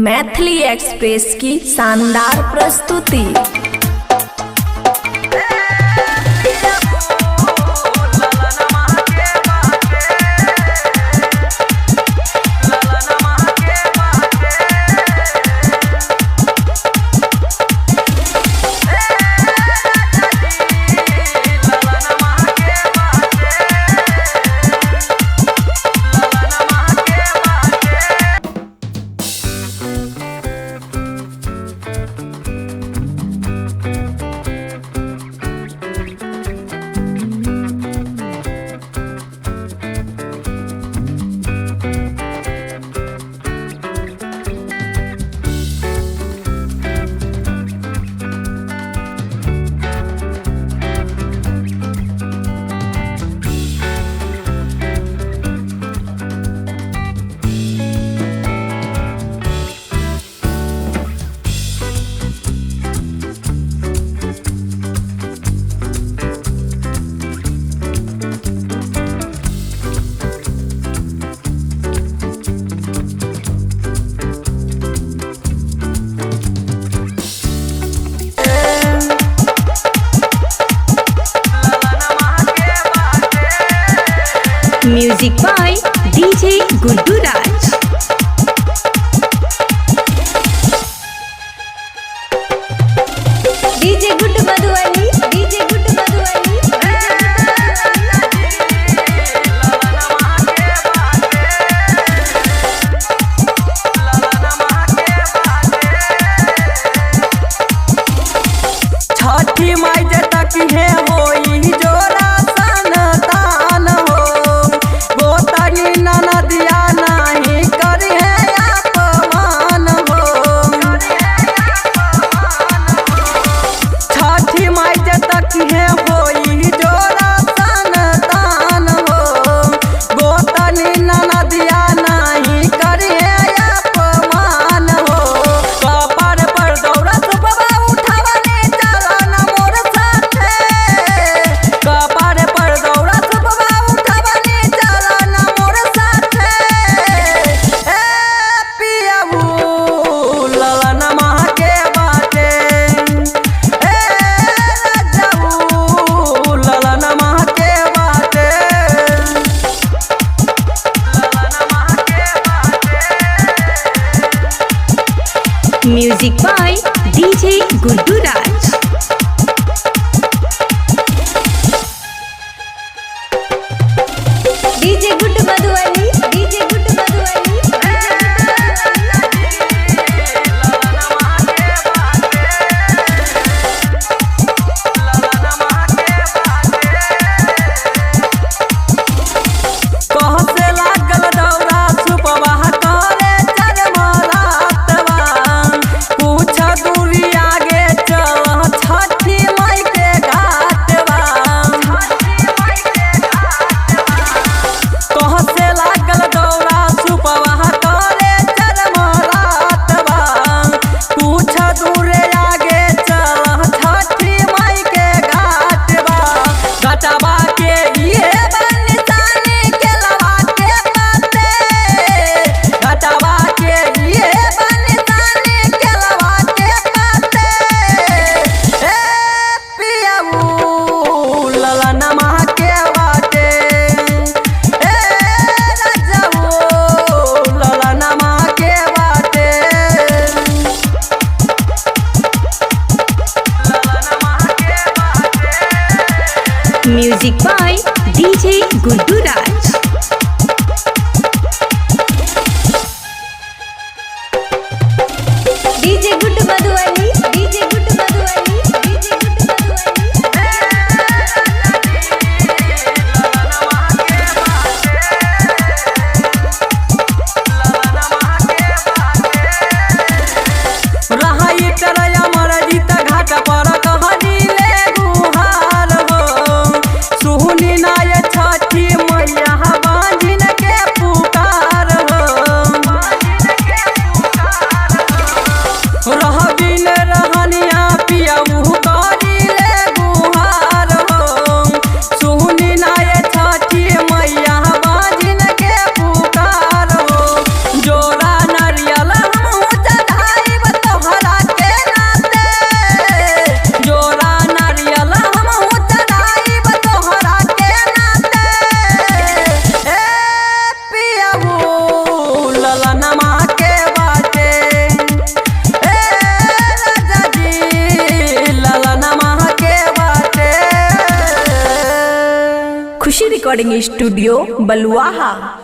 Maithili express की शानदार प्रस्तुति। Music by DJ Guddu Raj. DJ Guddu Madhubani, DJ Guddu Madhubani. Chhathi Mai जे तक है होई जोरा सनतान हो, गोतनी ननदिया नहीं करी है अपमान हो। छठी माई जे तक है होई जोरा सनतान हो, गोतनी ननदिया नहीं करी है अपमान हो। कपार पर दौड़त बाबा उठावने चलन मोर साथे, कपार पर दौड़त बाबा उठावने चलन मोर साथे। ए पियाबू ललन माँ के बाटे, ए राजाऊ ललन माँ के बाटे, ललन माँ के बाटे। Music by DJ Guddu Raj. DJ Guddu Madhubani, DJ Guddu Madhubani. कहसे लागल दौरा सुपवाह करे चरमरातवा, पूछ दूरी आगे चल छठी माई के घाटवा। कहसे लागल दौरा सुपवाह करे चरमरातवा, पूछ दूरे आगे चल छठी माई के घाटवा। घाटवा के ये निशानी के लवा के बाटे, घाटवा के ये निशानी के लवा के बाटे। ए पियाबू ललन माँ के बाटे, ए राजाऊ ललन माँ के बाटे, ललन माँ के बाटे। Music by DJ Guddu Raj. DJ Guddu Madhubani, DJ Guddu Madhubani, DJ Guddu Madhubani. रहाई तरया मरजी त घाट पर कहनी ले गुहार हो, सुहनी नाय छठी मैया बांझिन के पुकार हो। रहबिन रिकॉर्डिंग स्टूडियो बलुआहा।